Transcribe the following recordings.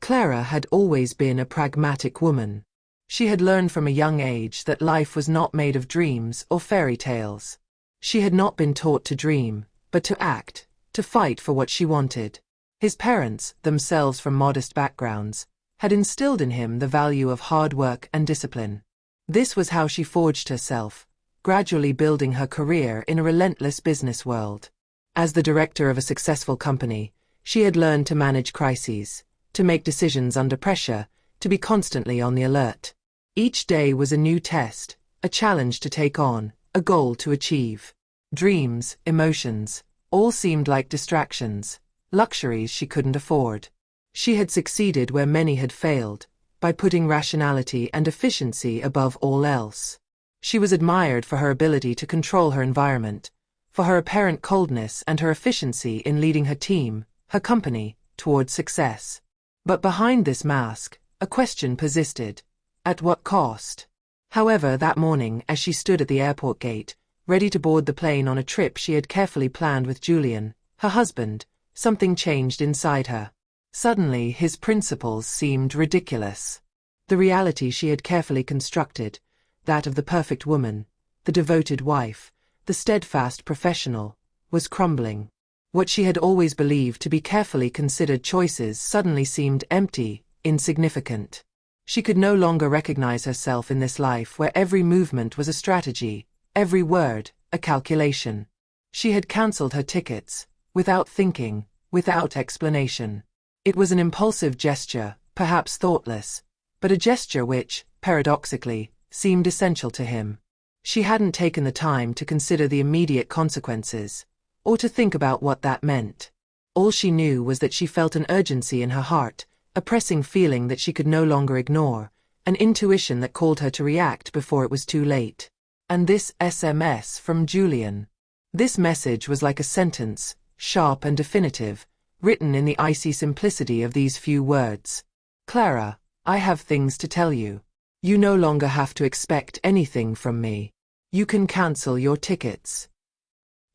Clara had always been a pragmatic woman. She had learned from a young age that life was not made of dreams or fairy tales. She had not been taught to dream, but to act, to fight for what she wanted. His parents, themselves from modest backgrounds, had instilled in him the value of hard work and discipline. This was how she forged herself, gradually building her career in a relentless business world. As the director of a successful company, she had learned to manage crises, to make decisions under pressure, to be constantly on the alert. Each day was a new test, a challenge to take on, a goal to achieve. Dreams, emotions, all seemed like distractions, luxuries she couldn't afford. She had succeeded where many had failed, by putting rationality and efficiency above all else. She was admired for her ability to control her environment, for her apparent coldness and her efficiency in leading her team, her company, towards success. But behind this mask, a question persisted. At what cost? However, that morning, as she stood at the airport gate, ready to board the plane on a trip she had carefully planned with Julian, her husband, something changed inside her. Suddenly, his principles seemed ridiculous. The reality she had carefully constructed, that of the perfect woman, the devoted wife, the steadfast professional, was crumbling. What she had always believed to be carefully considered choices suddenly seemed empty, insignificant. She could no longer recognize herself in this life where every movement was a strategy, every word, a calculation. She had cancelled her tickets, without thinking, without explanation. It was an impulsive gesture, perhaps thoughtless, but a gesture which, paradoxically, seemed essential to him. She hadn't taken the time to consider the immediate consequences, or to think about what that meant. All she knew was that she felt an urgency in her heart, a pressing feeling that she could no longer ignore, an intuition that called her to react before it was too late. And this SMS from Julian. This message was like a sentence, sharp and definitive, written in the icy simplicity of these few words. Clara, I have things to tell you. You no longer have to expect anything from me. You can cancel your tickets.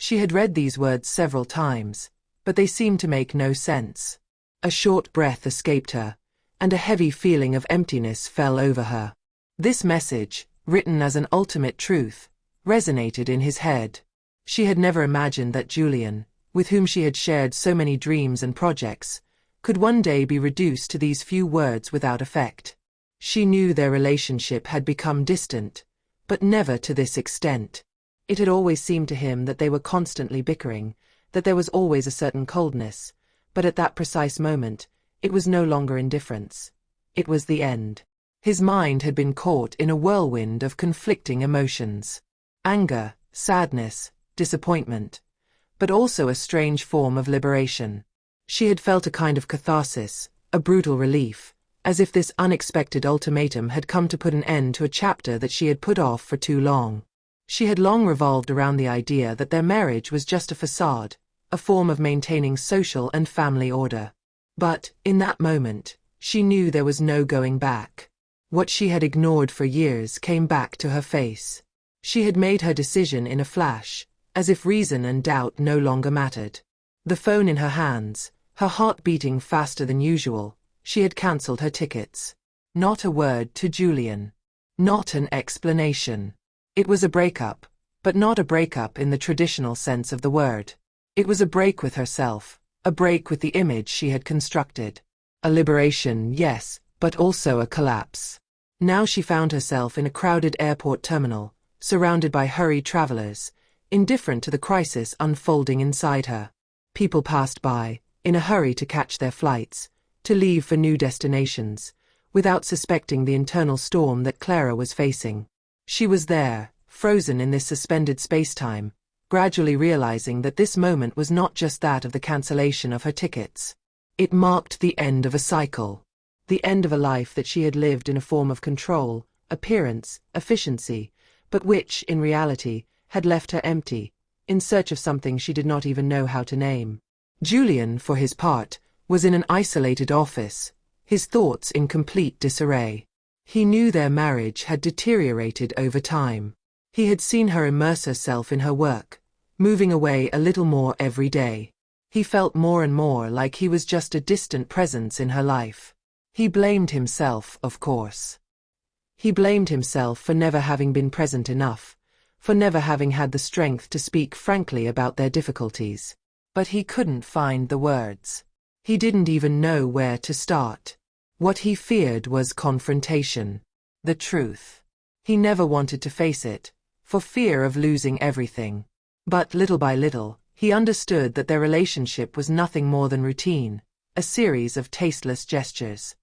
She had read these words several times, but they seemed to make no sense. A short breath escaped her, and a heavy feeling of emptiness fell over her. This message, written as an ultimate truth, resonated in his head. She had never imagined that Julian, with whom she had shared so many dreams and projects, could one day be reduced to these few words without effect. She knew their relationship had become distant, but never to this extent. It had always seemed to him that they were constantly bickering, that there was always a certain coldness, but at that precise moment, it was no longer indifference. It was the end. His mind had been caught in a whirlwind of conflicting emotions. Anger, sadness, disappointment, but also a strange form of liberation. She had felt a kind of catharsis, a brutal relief, as if this unexpected ultimatum had come to put an end to a chapter that she had put off for too long. She had long revolved around the idea that their marriage was just a facade, a form of maintaining social and family order. But, in that moment, she knew there was no going back. What she had ignored for years came back to her face. She had made her decision in a flash, as if reason and doubt no longer mattered. The phone in her hands, her heart beating faster than usual, she had cancelled her tickets. Not a word to Julian. Not an explanation. It was a breakup, but not a breakup in the traditional sense of the word. It was a break with herself, a break with the image she had constructed. A liberation, yes, but also a collapse. Now she found herself in a crowded airport terminal, surrounded by hurried travelers, indifferent to the crisis unfolding inside her. People passed by, in a hurry to catch their flights, to leave for new destinations, without suspecting the internal storm that Clara was facing. She was there, frozen in this suspended space-time, gradually realizing that this moment was not just that of the cancellation of her tickets. It marked the end of a cycle. The end of a life that she had lived in a form of control, appearance, efficiency, but which, in reality, had left her empty, in search of something she did not even know how to name. Julian, for his part, was in an isolated office, his thoughts in complete disarray. He knew their marriage had deteriorated over time. He had seen her immerse herself in her work, moving away a little more every day. He felt more and more like he was just a distant presence in her life. He blamed himself, of course. He blamed himself for never having been present enough, for never having had the strength to speak frankly about their difficulties. But he couldn't find the words. He didn't even know where to start. What he feared was confrontation. The truth. He never wanted to face it, for fear of losing everything. But little by little, he understood that their relationship was nothing more than routine, a series of tasteless gestures.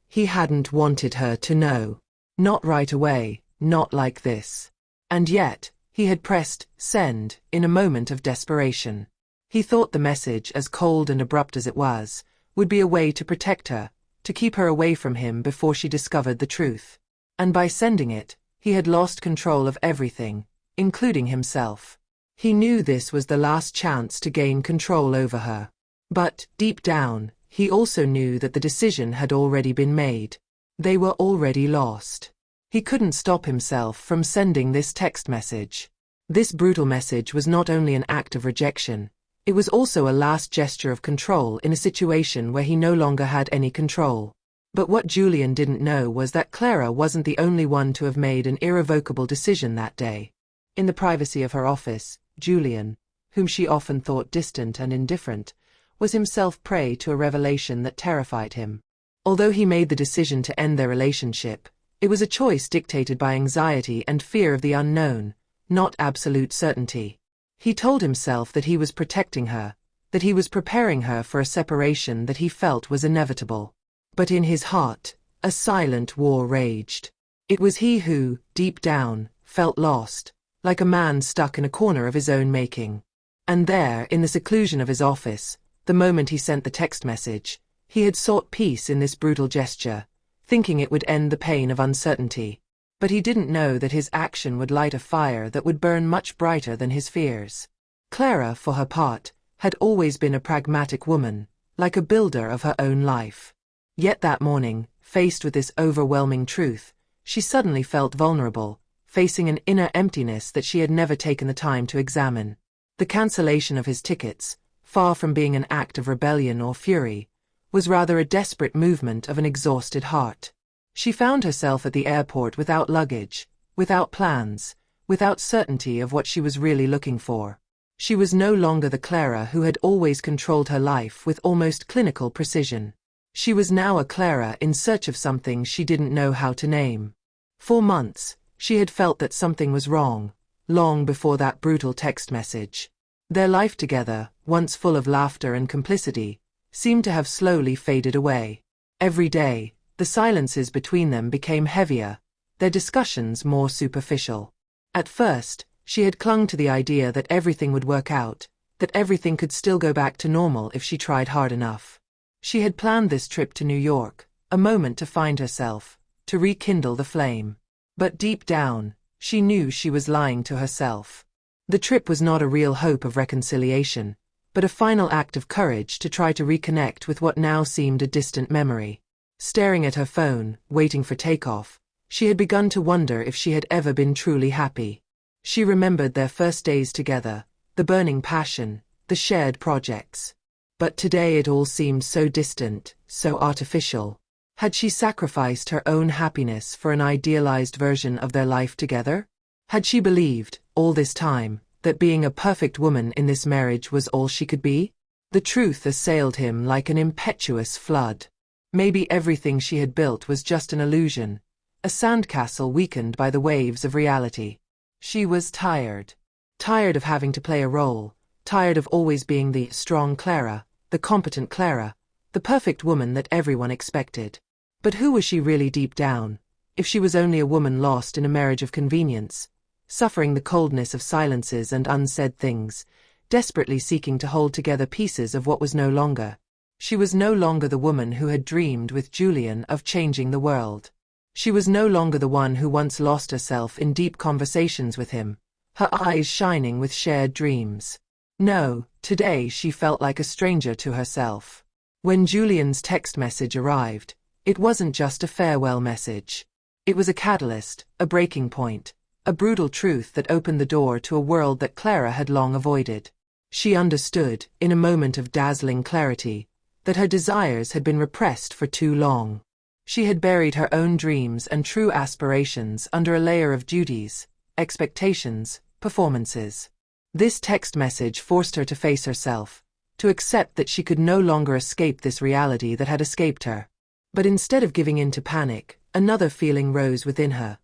He hadn't wanted her to know. Not right away, not like this. And yet, he had pressed send in a moment of desperation. He thought the message, as cold and abrupt as it was, would be a way to protect her, to keep her away from him before she discovered the truth. And by sending it, he had lost control of everything, including himself. He knew this was the last chance to gain control over her. But, deep down, he also knew that the decision had already been made. They were already lost. He couldn't stop himself from sending this text message. This brutal message was not only an act of rejection, it was also a last gesture of control in a situation where he no longer had any control. But what Julian didn't know was that Clara wasn't the only one to have made an irrevocable decision that day. In the privacy of her office, Julian, whom she often thought distant and indifferent, was himself prey to a revelation that terrified him. Although he made the decision to end their relationship, it was a choice dictated by anxiety and fear of the unknown, not absolute certainty. He told himself that he was protecting her, that he was preparing her for a separation that he felt was inevitable. But in his heart, a silent war raged. It was he who, deep down, felt lost, like a man stuck in a corner of his own making. And there, in the seclusion of his office, the moment he sent the text message, he had sought peace in this brutal gesture, thinking it would end the pain of uncertainty. But he didn't know that his action would light a fire that would burn much brighter than his fears. Clara, for her part, had always been a pragmatic woman, like a builder of her own life. Yet that morning, faced with this overwhelming truth, she suddenly felt vulnerable, facing an inner emptiness that she had never taken the time to examine. The cancellation of his tickets, far from being an act of rebellion or fury, was rather a desperate movement of an exhausted heart. She found herself at the airport without luggage, without plans, without certainty of what she was really looking for. She was no longer the Clara who had always controlled her life with almost clinical precision. She was now a Clara in search of something she didn't know how to name. For months, she had felt that something was wrong, long before that brutal text message. Their life together, once full of laughter and complicity, seemed to have slowly faded away. Every day, the silences between them became heavier, their discussions more superficial. At first, she had clung to the idea that everything would work out, that everything could still go back to normal if she tried hard enough. She had planned this trip to New York, a moment to find herself, to rekindle the flame. But deep down, she knew she was lying to herself. The trip was not a real hope of reconciliation, but a final act of courage to try to reconnect with what now seemed a distant memory. Staring at her phone, waiting for takeoff, she had begun to wonder if she had ever been truly happy. She remembered their first days together, the burning passion, the shared projects. But today it all seemed so distant, so artificial. Had she sacrificed her own happiness for an idealized version of their life together? Had she believed, all this time, that being a perfect woman in this marriage was all she could be? The truth assailed him like an impetuous flood. Maybe everything she had built was just an illusion, a sandcastle weakened by the waves of reality. She was tired. Tired of having to play a role, tired of always being the strong Clara, the competent Clara, the perfect woman that everyone expected. But who was she really deep down, if she was only a woman lost in a marriage of convenience, suffering the coldness of silences and unsaid things, desperately seeking to hold together pieces of what was no longer? She was no longer the woman who had dreamed with Julian of changing the world. She was no longer the one who once lost herself in deep conversations with him, her eyes shining with shared dreams. No, today she felt like a stranger to herself. When Julian's text message arrived, it wasn't just a farewell message. It was a catalyst, a breaking point, a brutal truth that opened the door to a world that Clara had long avoided. She understood, in a moment of dazzling clarity, that her desires had been repressed for too long. She had buried her own dreams and true aspirations under a layer of duties, expectations, performances. This text message forced her to face herself, to accept that she could no longer escape this reality that had escaped her. But instead of giving in to panic, another feeling rose within her.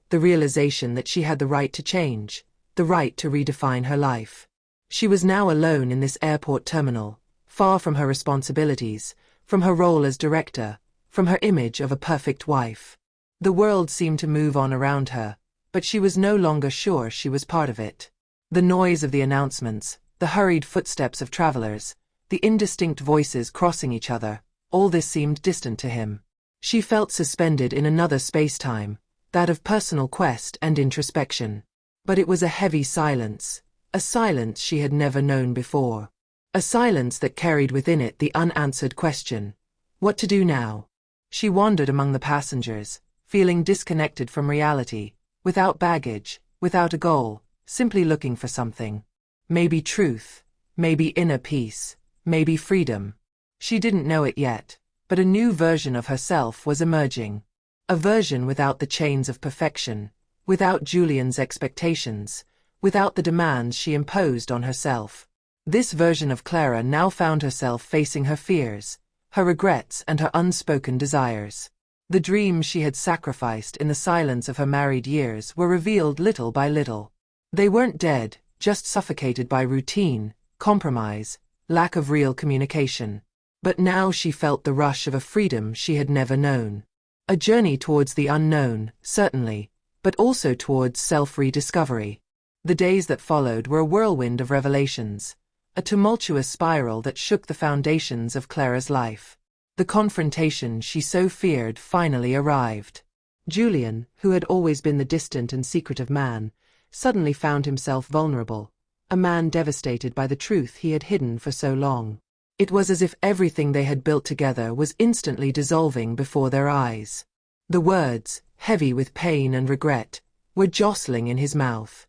The realization that she had the right to change, the right to redefine her life. She was now alone in this airport terminal, far from her responsibilities, from her role as director, from her image of a perfect wife. The world seemed to move on around her, but she was no longer sure she was part of it. The noise of the announcements, the hurried footsteps of travelers, the indistinct voices crossing each other, all this seemed distant to him. She felt suspended in another space-time, that of personal quest and introspection. But it was a heavy silence, a silence she had never known before. A silence that carried within it the unanswered question, what to do now? She wandered among the passengers, feeling disconnected from reality, without baggage, without a goal, simply looking for something. Maybe truth, maybe inner peace, maybe freedom. She didn't know it yet, but a new version of herself was emerging. A version without the chains of perfection, without Julian's expectations, without the demands she imposed on herself. This version of Clara now found herself facing her fears, her regrets and her unspoken desires. The dreams she had sacrificed in the silence of her married years were revealed little by little. They weren't dead, just suffocated by routine, compromise, lack of real communication. But now she felt the rush of a freedom she had never known. A journey towards the unknown, certainly, but also towards self-rediscovery. The days that followed were a whirlwind of revelations, a tumultuous spiral that shook the foundations of Clara's life. The confrontation she so feared finally arrived. Julian, who had always been the distant and secretive man, suddenly found himself vulnerable, a man devastated by the truth he had hidden for so long. It was as if everything they had built together was instantly dissolving before their eyes. The words, heavy with pain and regret, were jostling in his mouth.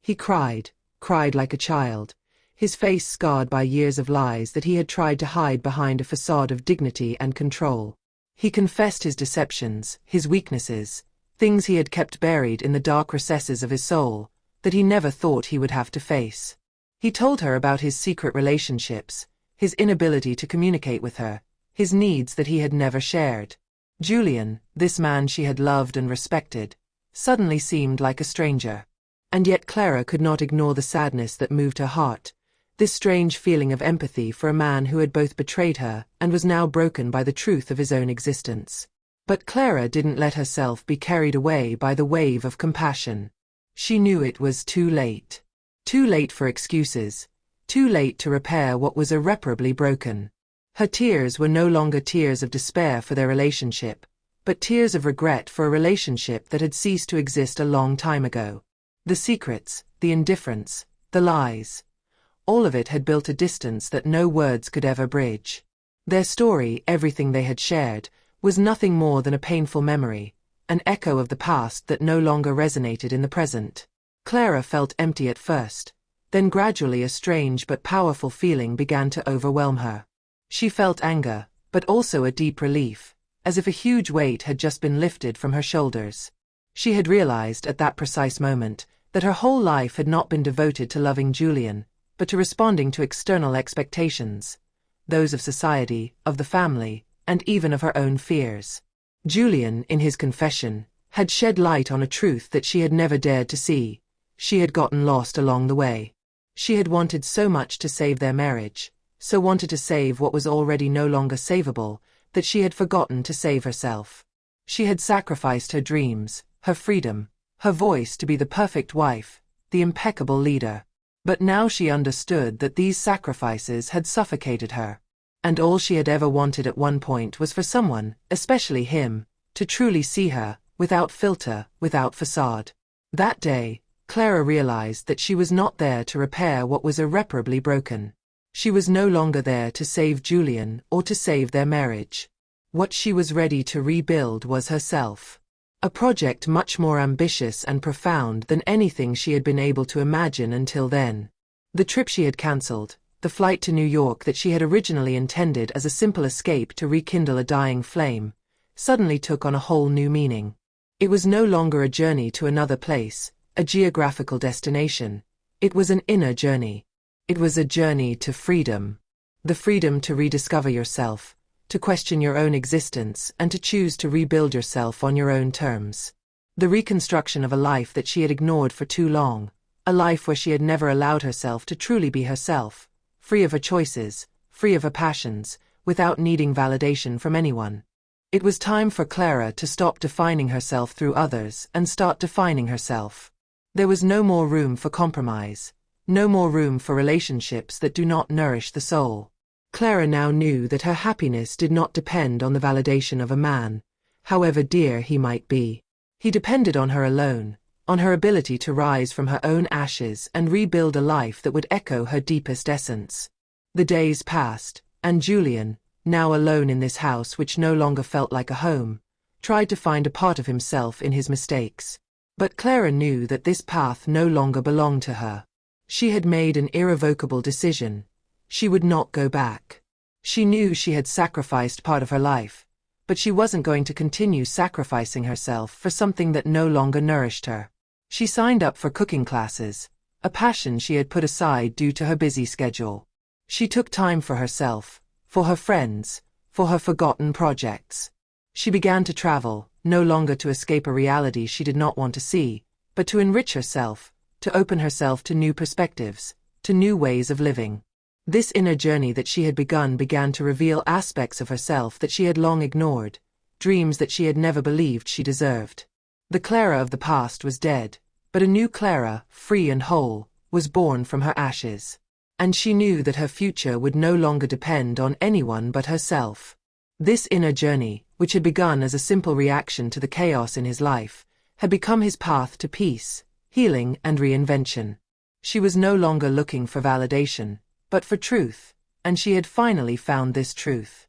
He cried like a child, his face scarred by years of lies that he had tried to hide behind a facade of dignity and control. He confessed his deceptions, his weaknesses, things he had kept buried in the dark recesses of his soul, that he never thought he would have to face. He told her about his secret relationships, his inability to communicate with her, his needs that he had never shared. Julian, this man she had loved and respected, suddenly seemed like a stranger. And yet Clara could not ignore the sadness that moved her heart, this strange feeling of empathy for a man who had both betrayed her and was now broken by the truth of his own existence. But Clara didn't let herself be carried away by the wave of compassion. She knew it was too late. Too late for excuses, too late to repair what was irreparably broken. Her tears were no longer tears of despair for their relationship, but tears of regret for a relationship that had ceased to exist a long time ago. The secrets, the indifference, the lies, all of it had built a distance that no words could ever bridge. Their story, everything they had shared, was nothing more than a painful memory, an echo of the past that no longer resonated in the present. Clara felt empty at first, then gradually a strange but powerful feeling began to overwhelm her. She felt anger, but also a deep relief, as if a huge weight had just been lifted from her shoulders. She had realized at that precise moment that her whole life had not been devoted to loving Julian, but to responding to external expectations, those of society, of the family, and even of her own fears. Julian, in his confession, had shed light on a truth that she had never dared to see. She had gotten lost along the way. She had wanted so much to save their marriage, so wanted to save what was already no longer savable, that she had forgotten to save herself. She had sacrificed her dreams, her freedom, her voice to be the perfect wife, the impeccable leader. But now she understood that these sacrifices had suffocated her. And all she had ever wanted at one point was for someone, especially him, to truly see her, without filter, without facade. That day, Clara realized that she was not there to repair what was irreparably broken. She was no longer there to save Julian or to save their marriage. What she was ready to rebuild was herself. A project much more ambitious and profound than anything she had been able to imagine until then. The trip she had cancelled, the flight to New York that she had originally intended as a simple escape to rekindle a dying flame, suddenly took on a whole new meaning. It was no longer a journey to another place, a geographical destination. It was an inner journey. It was a journey to freedom. The freedom to rediscover yourself, to question your own existence, and to choose to rebuild yourself on your own terms. The reconstruction of a life that she had ignored for too long, a life where she had never allowed herself to truly be herself, free of her choices, free of her passions, without needing validation from anyone. It was time for Clara to stop defining herself through others and start defining herself. There was no more room for compromise, no more room for relationships that do not nourish the soul. Clara now knew that her happiness did not depend on the validation of a man, however dear he might be. He depended on her alone, on her ability to rise from her own ashes and rebuild a life that would echo her deepest essence. The days passed, and Julian, now alone in this house which no longer felt like a home, tried to find a part of himself in his mistakes. But Clara knew that this path no longer belonged to her. She had made an irrevocable decision. She would not go back. She knew she had sacrificed part of her life, but she wasn't going to continue sacrificing herself for something that no longer nourished her. She signed up for cooking classes, a passion she had put aside due to her busy schedule. She took time for herself, for her friends, for her forgotten projects. She began to travel, no longer to escape a reality she did not want to see, but to enrich herself, to open herself to new perspectives, to new ways of living. This inner journey that she had began to reveal aspects of herself that she had long ignored, dreams that she had never believed she deserved. The Clara of the past was dead, but a new Clara, free and whole, was born from her ashes. And she knew that her future would no longer depend on anyone but herself. This inner journey, which had begun as a simple reaction to the chaos in his life, had become his path to peace, healing, and reinvention. She was no longer looking for validation, but for truth, and she had finally found this truth.